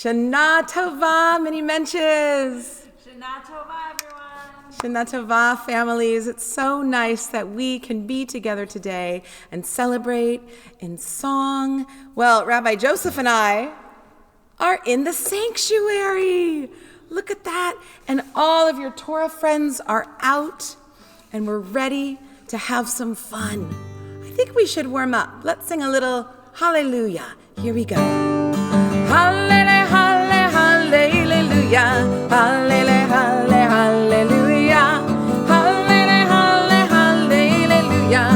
Shana Tova, mini Mensches. Shana Tova, everyone. Shana Tova, families. It's so nice that we can be together today and celebrate in song. Well, Rabbi Joseph and I are in the sanctuary. Look at that. And all of your Torah friends are out, and we're ready to have some fun. I think we should warm up. Let's sing a little hallelujah. Here we go. Hallelujah, hallelujah, hallelujah, hallelujah, hallelujah, hallelujah,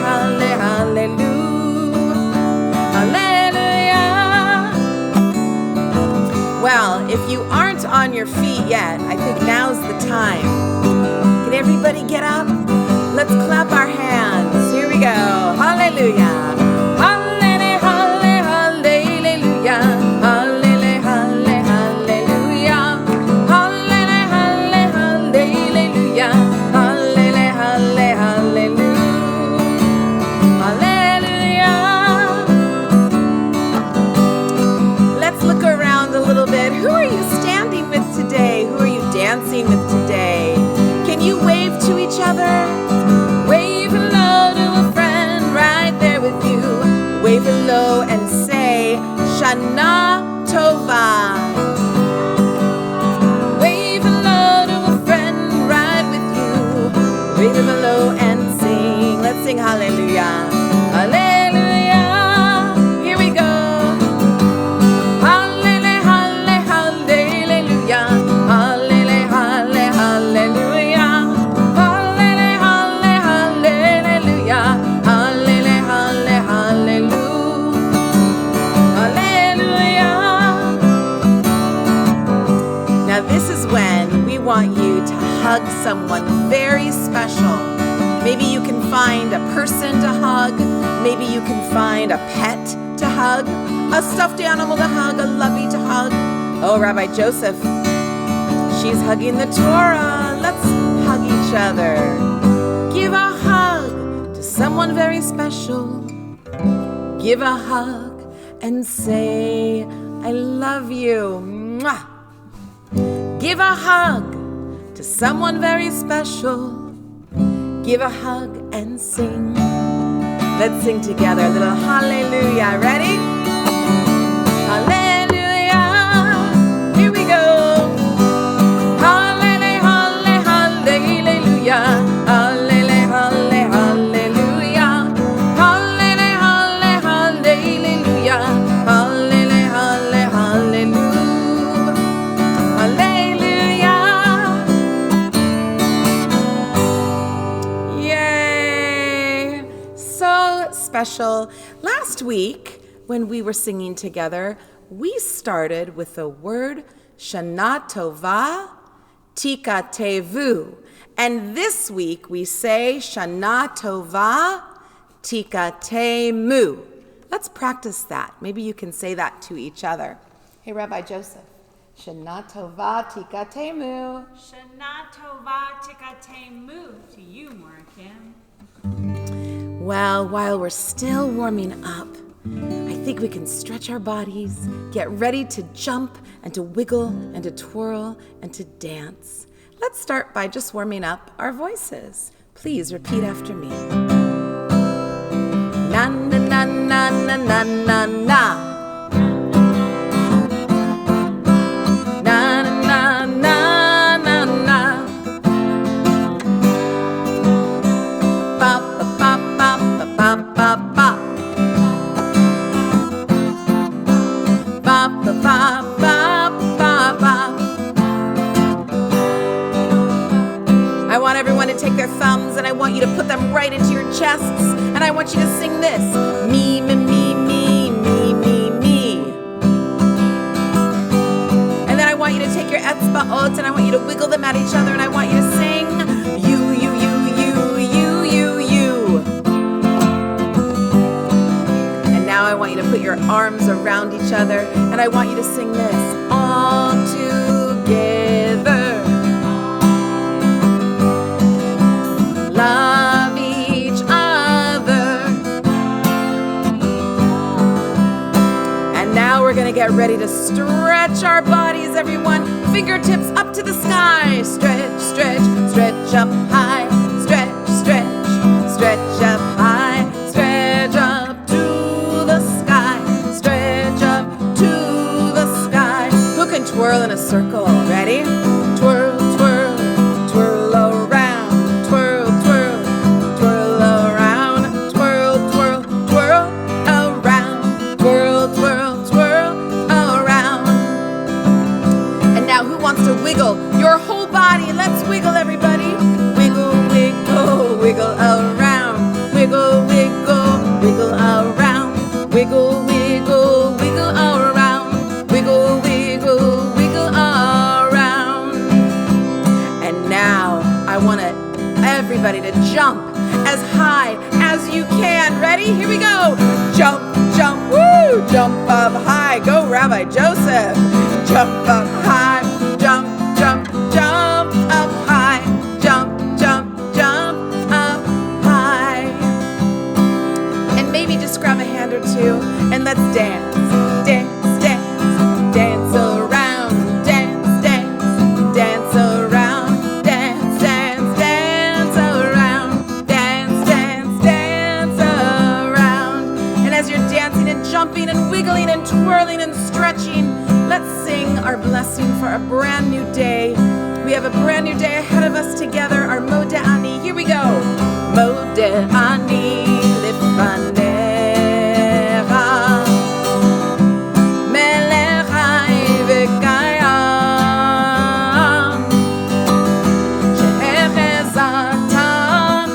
hallelujah, hallelujah. Well, if you aren't on your feet yet, I think now's the time. Can everybody get up? Let's clap our hands. Here we go. Hallelujah. Who are you standing with today? Who are you dancing with today? Can you wave to each other? Wave hello to a friend right there with you. Wave hello and say, Shana Tova. Wave hello to a friend right with you. Wave hello and sing. Let's sing hallelujah. Hallelujah. Here we go. Want you to hug someone very special. Maybe you can find a person to hug. Maybe you can find a pet to hug, a stuffed animal to hug, a lovey to hug. Oh, Rabbi Joseph, she's hugging the Torah. Let's hug each other. Give a hug to someone very special. Give a hug and say, I love you. Mwah. Give a hug to someone very special. Give a hug and sing. Let's sing together a little hallelujah. Ready? Hallelujah. Here we go. Hallelujah, hallelujah, hallelujah, hallelujah, hallelujah, hallelujah, hallelujah, hallelujah. Special. Last week, when we were singing together, we started with the word Shana Tova Tikatevu. And this week, we say Shana Tova Tikatemu. Let's practice that. Maybe you can say that to each other. Hey, Rabbi Joseph. Shana Tova Tikatemu. Shana Tova Tikatemu. To you, Morgan. Well, while we're still warming up, I think we can stretch our bodies, get ready to jump and to wiggle and to twirl and to dance. Let's start by just warming up our voices. Please repeat after me. Na na na na na na na na. I want everyone to take their thumbs and I want you to put them right into your chests, and I want you to sing this. Me, me, me, me, me, me, me. And then I want you to take your etzbaot and I want you to wiggle them at each other, and I want you to sing you, you, you, you, you, you, you. And now I want you to put your arms around each other, and I want you to sing this. All together. Love each other. And now we're going to to get ready to stretch our bodies, everyone. Fingertips up to the sky. Stretch, stretch, stretch up high. Stretch, stretch, stretch up high. Stretch up to the sky. Stretch up to the sky. Who can twirl in a circle? Ready? Twirl, twirl, twirl around. Twirl, twirl, twirl around. Twirl, twirl, twirl around. Twirl, twirl, twirl around. And now who wants to wiggle your whole body? Let's wiggle, everybody. Wiggle, wiggle, wiggle around. Wiggle, wiggle, wiggle around. Wiggle, wiggle, wiggle around. Wiggle, wiggle, wiggle around. And now I want everybody to jump as high as you can. Ready? Here we go. Jump, jump, woo! Jump up high. Go, Rabbi Joseph. Jump up high. Jump, jump, jump up high. Jump, jump, jump up high. And maybe just grab a hand or two and let's dance. Dance, dance, dance around. Dance, dance, dance around. Dance, dance, dance around. Dance, dance, dance around. And as you're dancing and jumping and wiggling and twirling and stretching, let's sing our blessing for a brand new day. We have a brand new day ahead of us together, our Modeh Ani. Here we go. Modeh Ani lefanecha, melech chai v'kayam, shehechezatach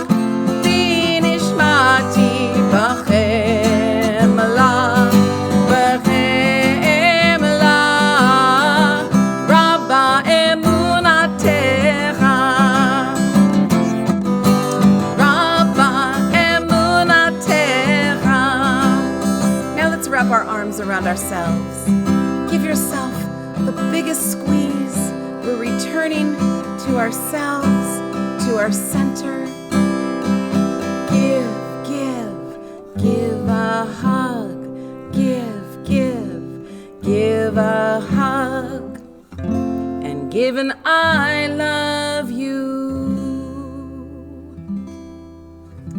li nishmati b'chem la, b'chem la, rabba emunatecha, rabba emunatecha. Now let's wrap our arms around ourselves. Give yourself the biggest squeeze. We're returning to ourselves, to our center. Give, give, give a hug. Give, give, give a hug. And give an I love you.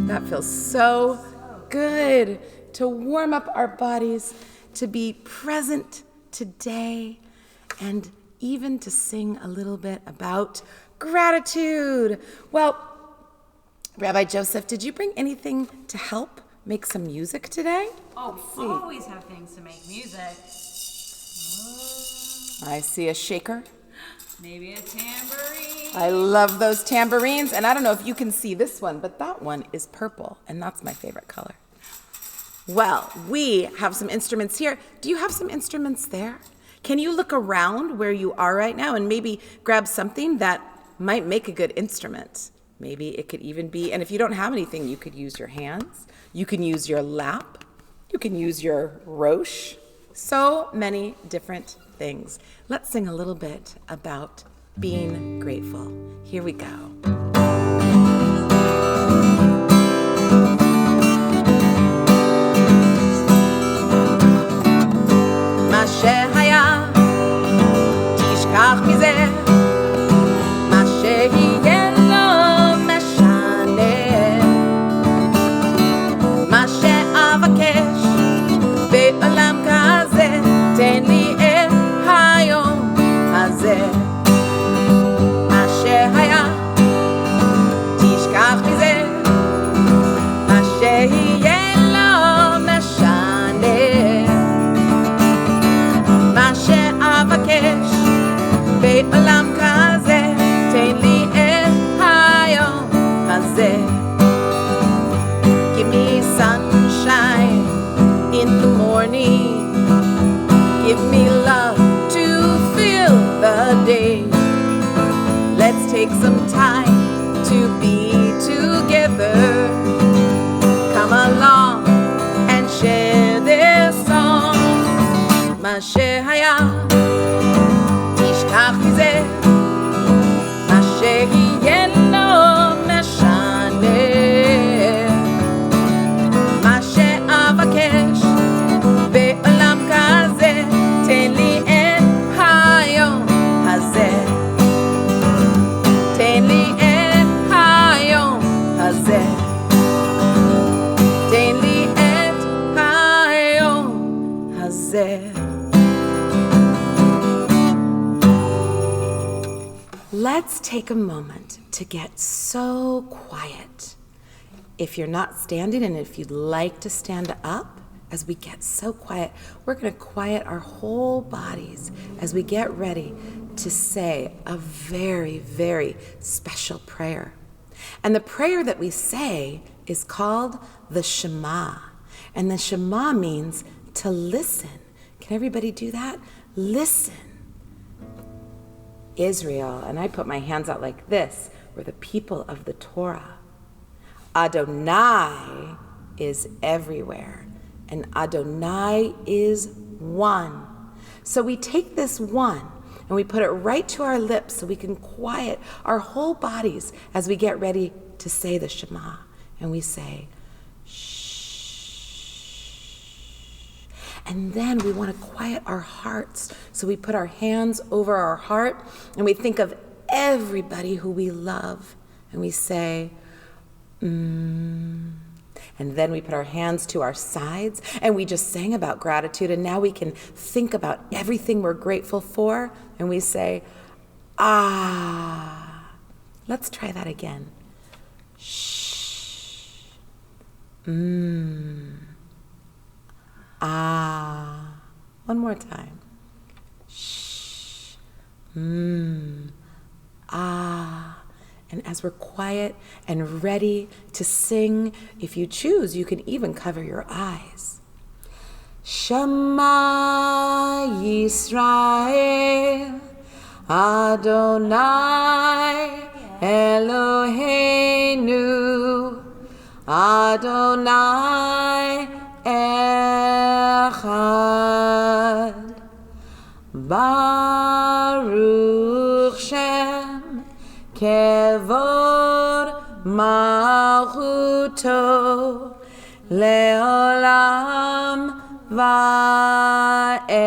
That feels so good to warm up our bodies, to be present today, and even to sing a little bit about gratitude. Well, Rabbi Joseph, did you bring anything to help make some music today? Oh, always have things to make music. I see a shaker. Maybe a tambourine. I love those tambourines, and I don't know if you can see this one, but that one is purple, and that's my favorite color. Well, we have some instruments here. Do you have some instruments there? Can you look around where you are right now and maybe grab something that might make a good instrument? Maybe it could even be, and if you don't have anything, you could use your hands. You can use your lap. You can use your roche. So many different things. Let's sing a little bit about being grateful. Here we go. מה שהיה, תשכח מזה, מה שיהיה לא משנה, מה שאבקש בעולם כזה, תן לי את היום הזה. מה שהיה, תשכח מזה, מה שיהיה לא משנה, מה שאבקש בעולם כזה, תן לי את היום הזה. Give me sunshine in the morning. Give me love to fill the day. Let's take some time to be together. Come along and share this song. מה שהיה, תשכח מזה, מה שיהיה לא משנה, מה שאבקש בעולם כזה, let's take a moment to get so quiet. If you're not standing, and if you'd like to stand up, as we get so quiet, we're going to quiet our whole bodies as we get ready to say a very, very special prayer. And the prayer that we say is called the Shema. And the Shema means to listen. Can everybody do that? Listen. Israel, and I put my hands out like this, we're the people of the Torah. Adonai is everywhere, and Adonai is one. So we take this one and we put it right to our lips so we can quiet our whole bodies as we get ready to say the Shema. And we say, shh. And then we want to quiet our hearts. So we put our hands over our heart and we think of everybody who we love. And we say, And then we put our hands to our sides and we just sang about gratitude. And now we can think about everything we're grateful for. And we say, ah. Let's try that again. Shh. Ah. One more time. Shh. Ah. And as we're quiet and ready to sing, if you choose, you can even cover your eyes. Shema Yisrael, Adonai Eloheinu, Adonai Echad, Baruch Shem Kevod Malchuto Leolam Va'ed.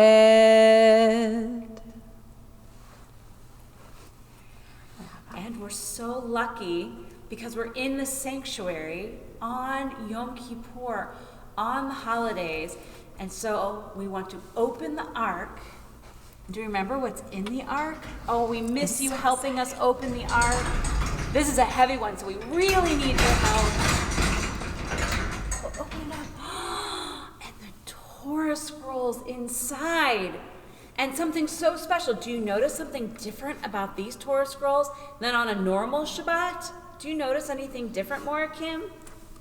And we're so lucky because we're in the sanctuary on Yom Kippur, on the holidays. And so we want to open the ark. Do you remember what's in the ark? Oh, we miss you helping us open the ark. This is a heavy one, so we really need your help. Open it up. And the Torah scrolls inside. And something so special. Do you notice something different about these Torah scrolls than on a normal Shabbat? Do you notice anything different, Maura Kim?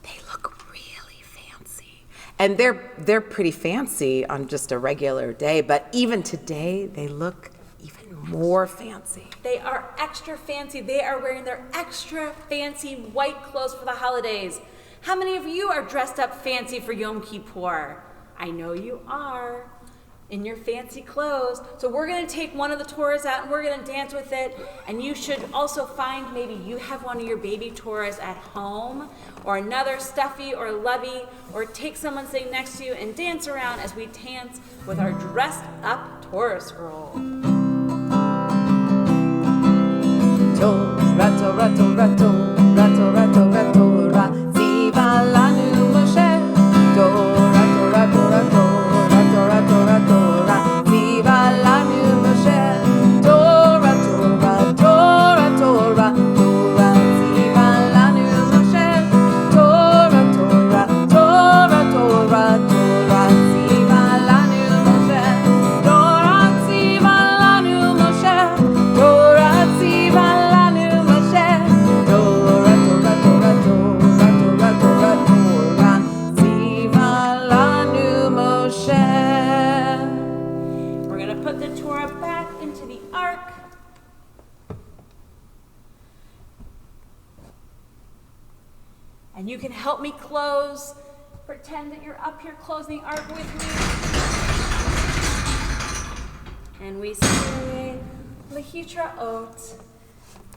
They look really fancy. And they're pretty fancy on just a regular day, but even today they look even more fancy. They are extra fancy. They are wearing their extra fancy white clothes for the holidays. How many of you are dressed up fancy for Yom Kippur? I know you are, in your fancy clothes. So we're going to take one of the Torahs out and we're going to dance with it. And you should also find, maybe you have one of your baby Torahs at home, or another stuffy or lovey, or take someone sitting next to you and dance around as we dance with our dressed up Torah scroll. Torah, Torah, Torah, Torah, Torah, Torah, Torah, Ziva lanu Moshe. Torah, Torah, Torah, Torah, Torah, Torah, Torah, Ziva lanu Moshe. Torah, Torah, Torah, Torah, Torah, Ziva lanu Moshe. Torah, Torah, Torah, Torah, Torah, Ziva lanu Moshe. Torah, Ziva lanu Moshe. Torah, Ziva lanu Moshe. Torah, Torah, Torah, Torah, Torah, Torah, Torah, Ziva lanu Moshe. We're going to put the Torah back into the ark. And you can help me close. Pretend that you're up here closing the ark with me. And we say, Lehitraot.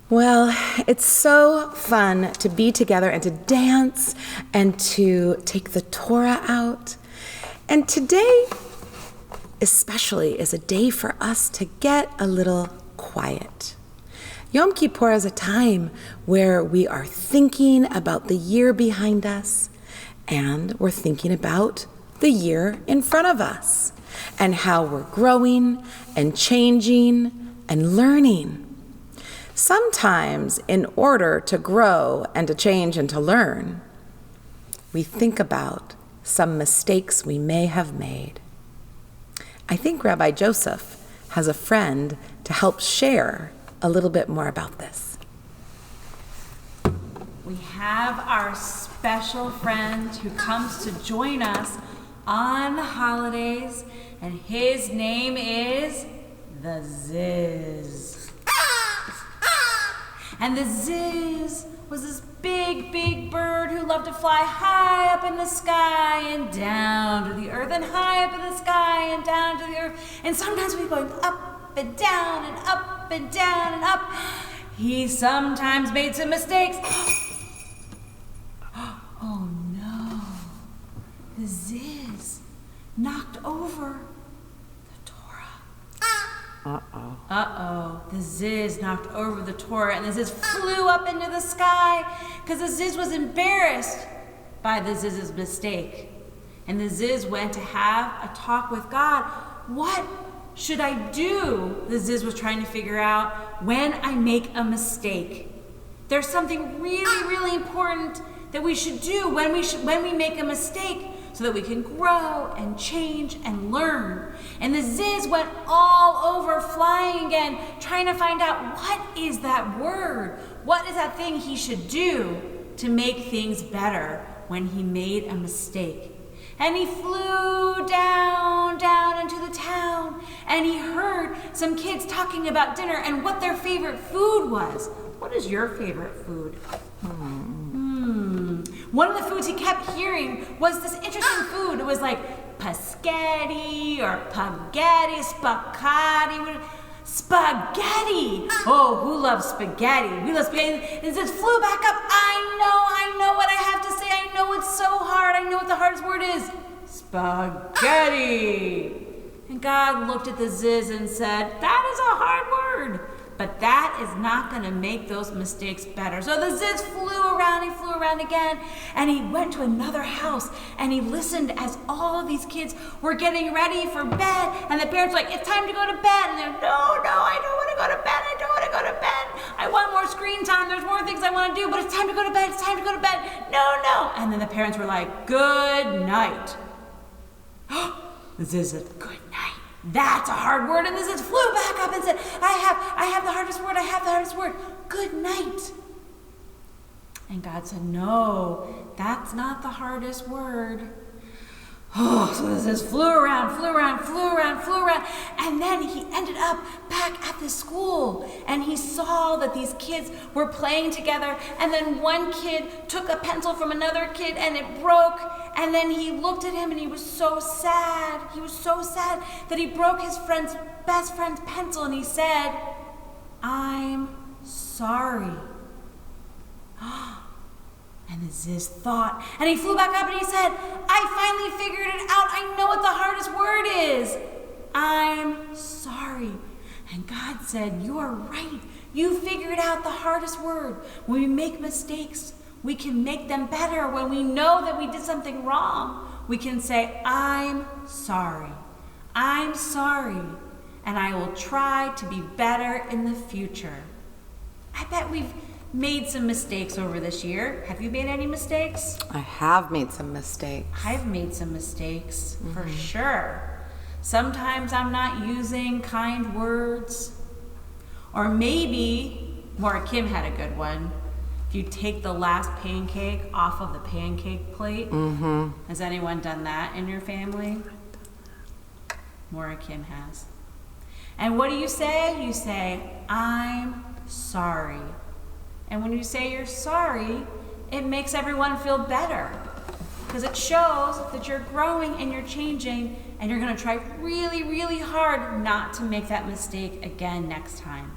Well, it's so fun to be together and to dance and to take the Torah out. And today, especially, is a day for us to get a little quiet. Yom Kippur is a time where we are thinking about the year behind us, and we're thinking about the year in front of us, and how we're growing and changing and learning. Sometimes, in order to grow and to change and to learn, we think about some mistakes we may have made. I think Rabbi Joseph has a friend to help share a little bit more about this. We have our special friend who comes to join us on the holidays, and his name is the Ziz. And the Ziz was this big, big bird who loved to fly high up in the sky and down to the earth, and high up in the sky and down to the earth. And sometimes we're going up and down and up and down and up. He sometimes made some mistakes. Oh no, the Ziz knocked over the Torah. Uh-oh, the Ziz knocked over the Torah, and the Ziz flew up into the sky because the Ziz was embarrassed by the Ziz's mistake. And the Ziz went to have a talk with God. What should I do? The Ziz was trying to figure out when I make a mistake. There's something really, really important that we should do when we make a mistake so that we can grow and change and learn. And the Ziz went all over flying again, trying to find out what is that word? What is that thing he should do to make things better when he made a mistake? And he flew down into the town, and he heard some kids talking about dinner and what their favorite food was. What is your favorite food? One of the foods he kept hearing was this interesting food. It was like paschetti or spaghetti, spaghetti. Oh, who loves spaghetti? We love spaghetti. It just flew back up. I know what I have to say. I know it's so hard. I know what the hardest word is. Spaghetti. And God looked at the Ziz and said, that is a hard word, but that is not going to make those mistakes better. So the Ziz flew around again, and he went to another house, and he listened as all of these kids were getting ready for bed, and the parents were like, it's time to go to bed, and they're, no, I don't want to go to bed, I want more screen time, there's more things I want to do, but it's time to go to bed, no. And then the parents were like, good night. The Ziz said, good night. That's a hard word. And the Ziz flew back up and said, I have the hardest word. Good night. And God said, no, that's not the hardest word. Oh, so the Ziz flew around. And then he ended up back at the school, and he saw that these kids were playing together, and then one kid took a pencil from another kid and it broke, and then he looked at him and he was so sad that he broke his best friend's pencil, and he said, I'm sorry. And the Ziz thought, and he flew back up and he said, I finally figured it out. I know what the hardest word is. I'm sorry. And God said, you are right. You figured out the hardest word. When we make mistakes, we can make them better. When we know that we did something wrong, we can say, I'm sorry. I'm sorry. And I will try to be better in the future. I bet we've made some mistakes over this year. Have you made any mistakes? I have made some mistakes. I've made some mistakes, for sure. Sometimes I'm not using kind words. Or maybe, Maura Kim had a good one. If you take the last pancake off of the pancake plate. Has anyone done that in your family? Maura Kim has. And what do you say? You say, I'm sorry. And when you say you're sorry, it makes everyone feel better, because it shows that you're growing and you're changing, and you're going to try really, really hard not to make that mistake again next time.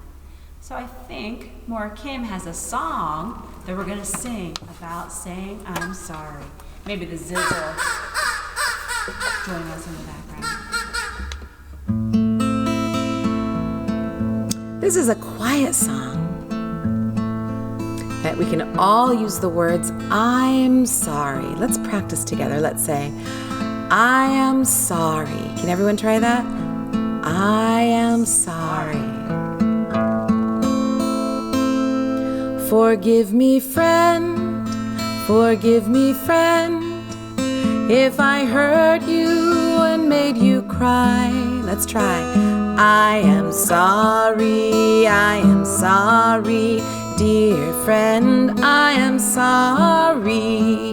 So I think Maura Kim has a song that we're going to sing about saying I'm sorry. Maybe the Ziz will join us in the background. This is a quiet song that we can all use the words, I'm sorry. Let's practice together. Let's say, I am sorry. Can everyone try that? I am sorry. Forgive me, friend, if I hurt you and made you cry. Let's try. I am sorry, dear friend, I am sorry.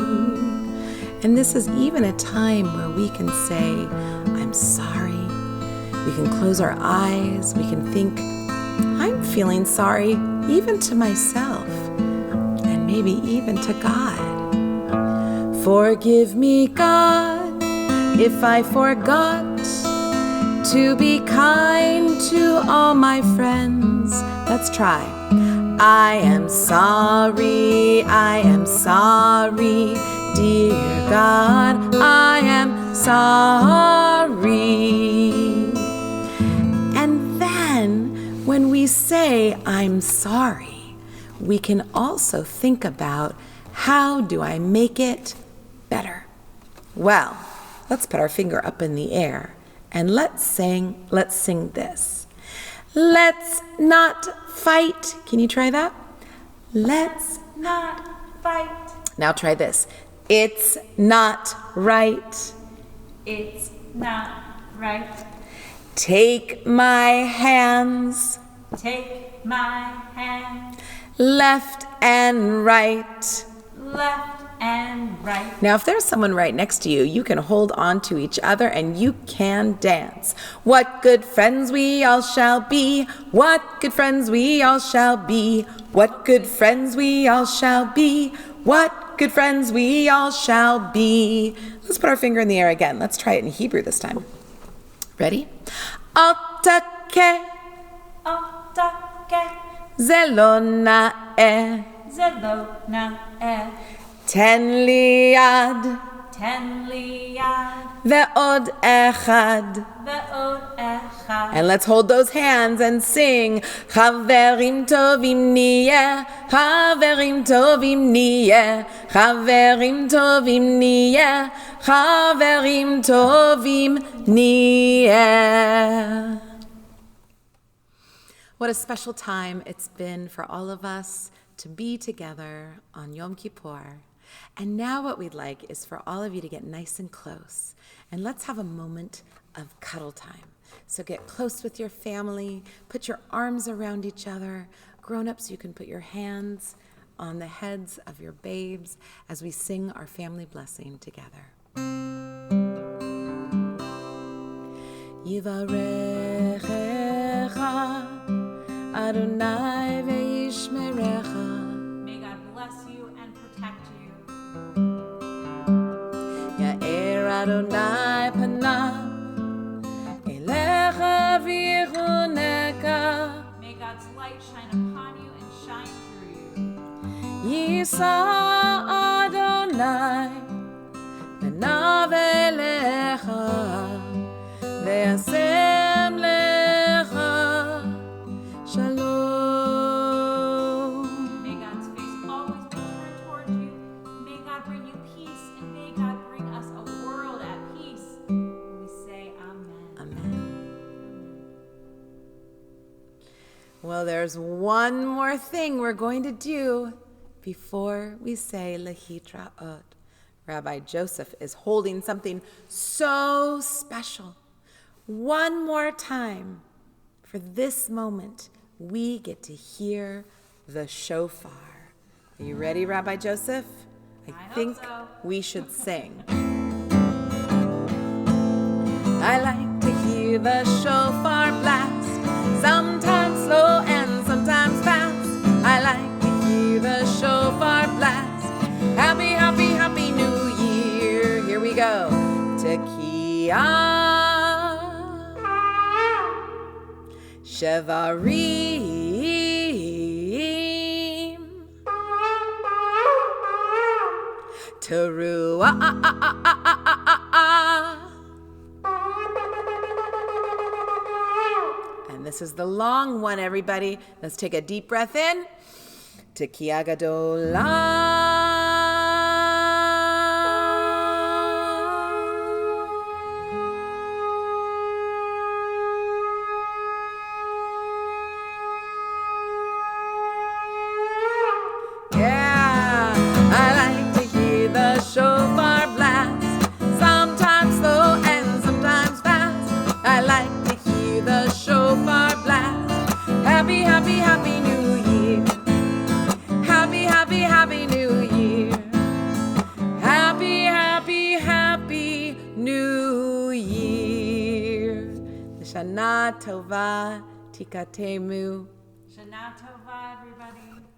And this is even a time where we can say, I'm sorry. We can close our eyes, we can think, I'm feeling sorry, even to myself, and maybe even to God. Forgive me, God, if I forgot to be kind to all my friends. Let's try. I am sorry, dear God, I am sorry. And then when we say I'm sorry, we can also think about, how do I make it better? Well, let's put our finger up in the air and let's sing this. Let's not fight. Can you try that? Let's Not fight. Now try this. It's not right. It's not right. Take my hands, Take my hand, left and right. left and right. Now, if there's someone right next to you, you can hold on to each other and you can dance. What good friends we all shall be. What good friends we all shall be. What good friends we all shall be. What good friends we all shall be. Let's put our finger in the air again. Let's try it in Hebrew this time. Ready? Al takeh, ze lo na'eh, Zelona Tenli yad, Tenli yad, ve'od echad. ve'od echad. And let's hold those hands and sing. Chaverim tovim niyeh, chaverim tovim niyeh, chaverim tovim niyeh, chaverim tovim niyeh. What a special time it's been for all of us to be together on Yom Kippur. And now what we'd like is for all of you to get nice and close. And let's have a moment of cuddle time. So get close with your family, put your arms around each other. Grown-ups, you can put your hands on the heads of your babes as we sing our family blessing together. Yivarechecha Adonai ve'yishmerecha. May God bless you and protect you. Ya'er Adonai panav elecha v'yichuneka. May God's light shine upon you and shine through you. Yisa Adonai panav elecha ve'asem lecha shalom. May God's face always be turned toward you. May God bring you peace, and may God bring us a world at peace. We say amen. Amen. Well, there's one more thing we're going to do before we say Lehitraot. Rabbi Joseph is holding something so special. One more time, for this moment, we get to hear the shofar. Are you ready, Rabbi Joseph? I think hope so. we should sing. I like to hear the shofar blast, sometimes slow and sometimes fast. I like to hear the shofar blast. Happy, happy, happy New Year. Here we go. Tekiah. Shevarim, Teruah. And this is the long one, everybody. Let's take a deep breath in. Tekiah Gadolah. Shana Tova Tikatemu. Shana Tova, everybody.